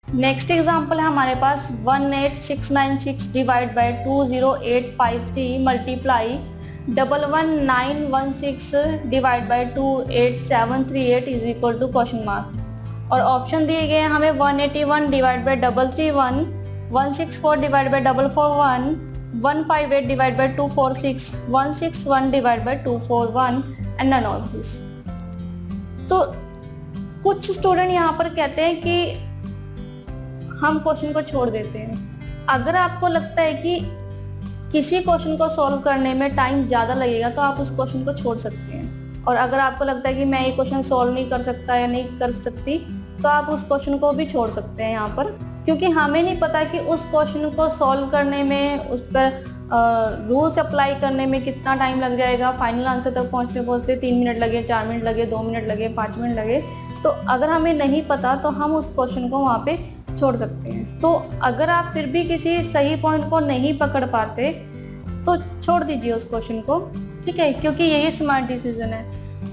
Next example है हमारे पास 18696 divide by 20853 multiply 11916 divide by 28738 is equal to question mark. और ऑप्शन दिए गए हैं हमें 181 divide by 331, 164 divide by 441, 158 divide by 246, 161 divide by 241 and none of this. तो कुछ स्टूडेंट यहाँ पर कहते हैं कि हम क्वेश्चन को छोड़ देते हैं। अगर आपको लगता है कि किसी क्वेश्चन को सॉल्व करने में टाइम ज़्यादा लगेगा तो आप उस क्वेश्चन को छोड़ सकते हैं, और अगर आपको लगता है कि मैं ये क्वेश्चन सॉल्व नहीं कर सकता या नहीं कर सकती तो आप उस क्वेश्चन को भी छोड़ सकते हैं यहाँ पर, क्योंकि हमें नहीं पता कि उस क्वेश्चन को सॉल्व करने में, उस पर रूल्स अप्लाई करने में कितना टाइम लग जाएगा, फाइनल आंसर तक पहुँचते 3 मिनट लगे, 4 मिनट लगे, 2 मिनट लगे, 5 मिनट लगे। तो अगर हमें नहीं पता तो हम उस क्वेश्चन को वहाँ पे छोड़ सकते हैं। तो अगर आप फिर भी किसी सही पॉइंट को नहीं पकड़ पाते तो छोड़ दीजिए उस क्वेश्चन को, ठीक है, क्योंकि यही स्मार्ट डिसीजन है।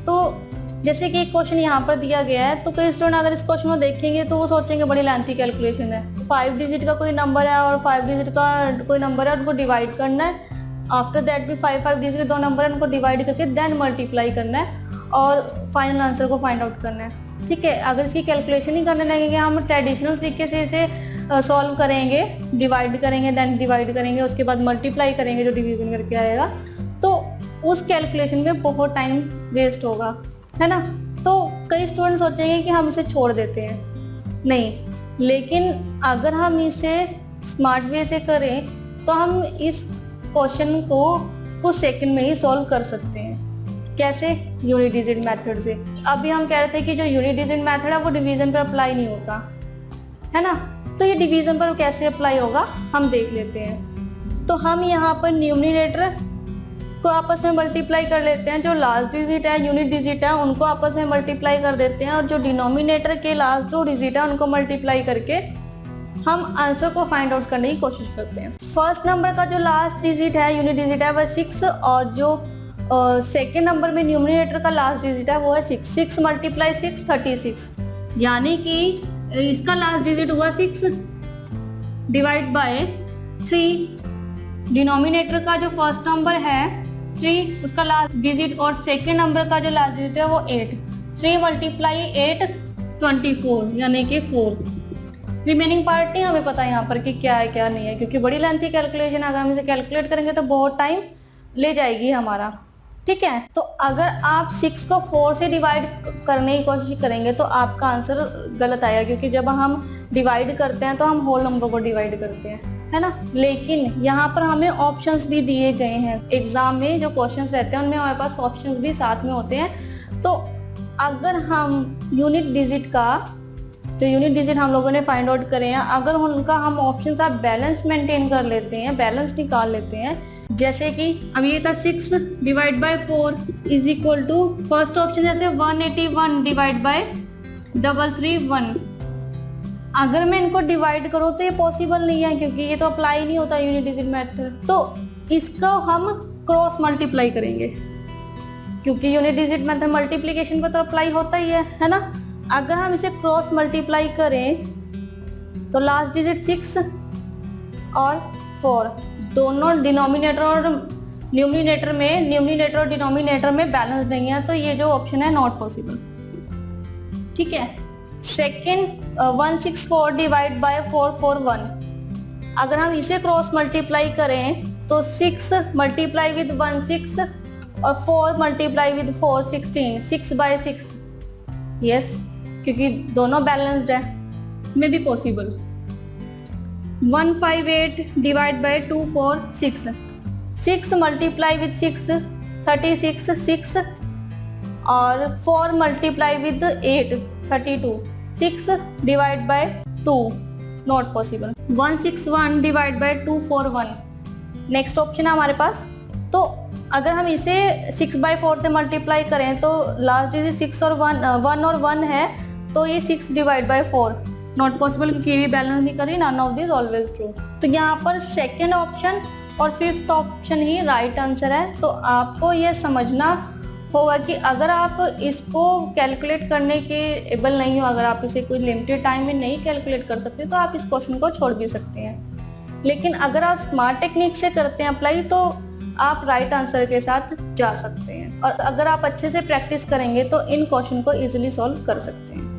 तो जैसे कि एक क्वेश्चन यहाँ पर दिया गया है, तो कई स्टूडेंट अगर इस क्वेश्चन को देखेंगे तो वो सोचेंगे बड़ी लेंथी कैलकुलेशन है, 5 डिजिट का कोई नंबर है और 5 डिजिट का कोई नंबर है, उनको डिवाइड करना है, आफ्टर दैट भी 5 डिजिट के 2 नंबर है, उनको डिवाइड करके देन मल्टीप्लाई करना है और फाइनल आंसर को फाइंड आउट करना है, ठीक है। अगर इसकी कैलकुलेशन ही करने लगेंगे, हम ट्रेडिशनल तरीके से इसे सॉल्व करेंगे, डिवाइड करेंगे, देन डिवाइड करेंगे, उसके बाद मल्टीप्लाई करेंगे जो डिवीजन करके आएगा, तो उस कैलकुलेशन में बहुत टाइम वेस्ट होगा, है ना। तो कई स्टूडेंट सोचेंगे कि हम इसे छोड़ देते हैं, नहीं, लेकिन अगर हम इसे स्मार्ट वे से करें तो हम इस क्वेश्चन को कुछ सेकंड में ही सॉल्व कर सकते हैं। कैसे? यूनिट डिजिट मेथड से। अभी हम कह रहे थे कि जो यूनिट डिजिट मेथड है वो डिवीजन पर अप्लाई नहीं होता, है ना, तो ये डिवीजन पर कैसे अप्लाई होगा हम देख लेते हैं। तो हम यहाँ पर न्यूमरेटर को आपस में मल्टीप्लाई कर लेते हैं, जो लास्ट डिजिट है, यूनिट डिजिट है, उनको आपस में मल्टीप्लाई कर देते हैं, और जो डिनोमिनेटर के लास्ट 2 डिजिट है उनको मल्टीप्लाई करके हम आंसर को फाइंड आउट करने की कोशिश करते हैं। फर्स्ट नंबर का जो लास्ट डिजिट है, यूनिट डिजिट है, वह 6, और जो सेकेंड नंबर में न्यूमरेटर का लास्ट डिजिट है वो है 6। 6 मल्टीप्लाई 6 36, यानी कि इसका लास्ट डिजिट हुआ 6 डिवाइड बाय 3। डिनोमिनेटर का जो फर्स्ट नंबर है 3, उसका लास्ट डिजिट, और सेकेंड नंबर का जो लास्ट डिजिट है वो 8। 3 मल्टीप्लाई 8 24, यानी कि 4। रिमेनिंग पार्ट नहीं हमें पता यहाँ पर कि क्या है क्या नहीं है, क्योंकि बड़ी लेंथी कैलकुलेशन, अगर हम इसे कैलकुलेट करेंगे तो बहुत टाइम ले जाएगी हमारा, ठीक है। तो अगर आप 6 को 4 से डिवाइड करने की कोशिश करेंगे तो आपका आंसर गलत आएगा, क्योंकि जब हम डिवाइड करते हैं तो हम होल नंबर को डिवाइड करते हैं, है ना। लेकिन यहाँ पर हमें ऑप्शंस भी दिए गए हैं, एग्जाम में जो क्वेश्चंस रहते हैं उनमें हमारे पास ऑप्शंस भी साथ में होते हैं। तो अगर हम यूनिट डिजिट का, जो यूनिट डिजिट हम लोगों ने फाइंड आउट करे हैं, अगर उनका हम ऑप्शन का बैलेंस मेंटेन कर लेते हैं, बैलेंस निकाल लेते हैं, जैसे कि अब ये था 6 divide by 4 is equal to, first option जैसे 181 डिवाइड बाय 331। अगर मैं इनको डिवाइड करूँ तो ये पॉसिबल नहीं है, क्योंकि ये तो अप्लाई नहीं होता यूनिट डिजिट मेथड। तो इसको हम क्रॉस मल्टीप्लाई करेंगे, क्योंकि यूनिट डिजिट मेथड मल्टीप्लिकेशन पर तो अप्लाई होता ही है ना। अगर हम इसे क्रॉस मल्टीप्लाई करें तो लास्ट डिजिट 6 और 4 दोनों डिनोमिनेटर और न्यूमरेटर में, न्यूमरेटर और डिनोमिनेटर में बैलेंस नहीं है, तो ये जो ऑप्शन है नॉट पॉसिबल, ठीक है। सेकेंड 164 डिवाइड बाय 441, अगर हम इसे क्रॉस मल्टीप्लाई करें तो 6 मल्टीप्लाई विद 1 6 और 4 मल्टीप्लाई विद 4 16, 6 बाय 6, यस, क्योंकि दोनों बैलेंस्ड है, may be possible. 158 divide by 246, 6 multiply with 6 36 6, और 4 multiply with 8 32, 6 divide bye 2, not possible. 161 divide by 241, next option है हमारे पास। तो अगर हम इसे 6 बाई 4 से मल्टीप्लाई करें तो लास्ट डिजिट 6 और 1 और 1 है, तो ये 6 डिवाइड बाई 4, नॉट पॉसिबल, क्योंकि ये भी बैलेंस नहीं करी, none of this always true. तो यहाँ पर सेकेंड ऑप्शन और फिफ्थ ऑप्शन ही राइट आंसर है। तो आपको ये समझना होगा कि अगर आप इसको कैलकुलेट करने के एबल नहीं हो, अगर आप इसे कोई लिमिटेड टाइम में नहीं कैलकुलेट कर सकते तो आप इस क्वेश्चन को छोड़ भी सकते हैं। लेकिन अगर आप स्मार्ट टेक्निक से करते हैं अप्लाई तो आप राइट आंसर के साथ जा सकते हैं, और अगर आप अच्छे से प्रैक्टिस करेंगे तो इन क्वेश्चन को इजीली सॉल्व कर सकते हैं।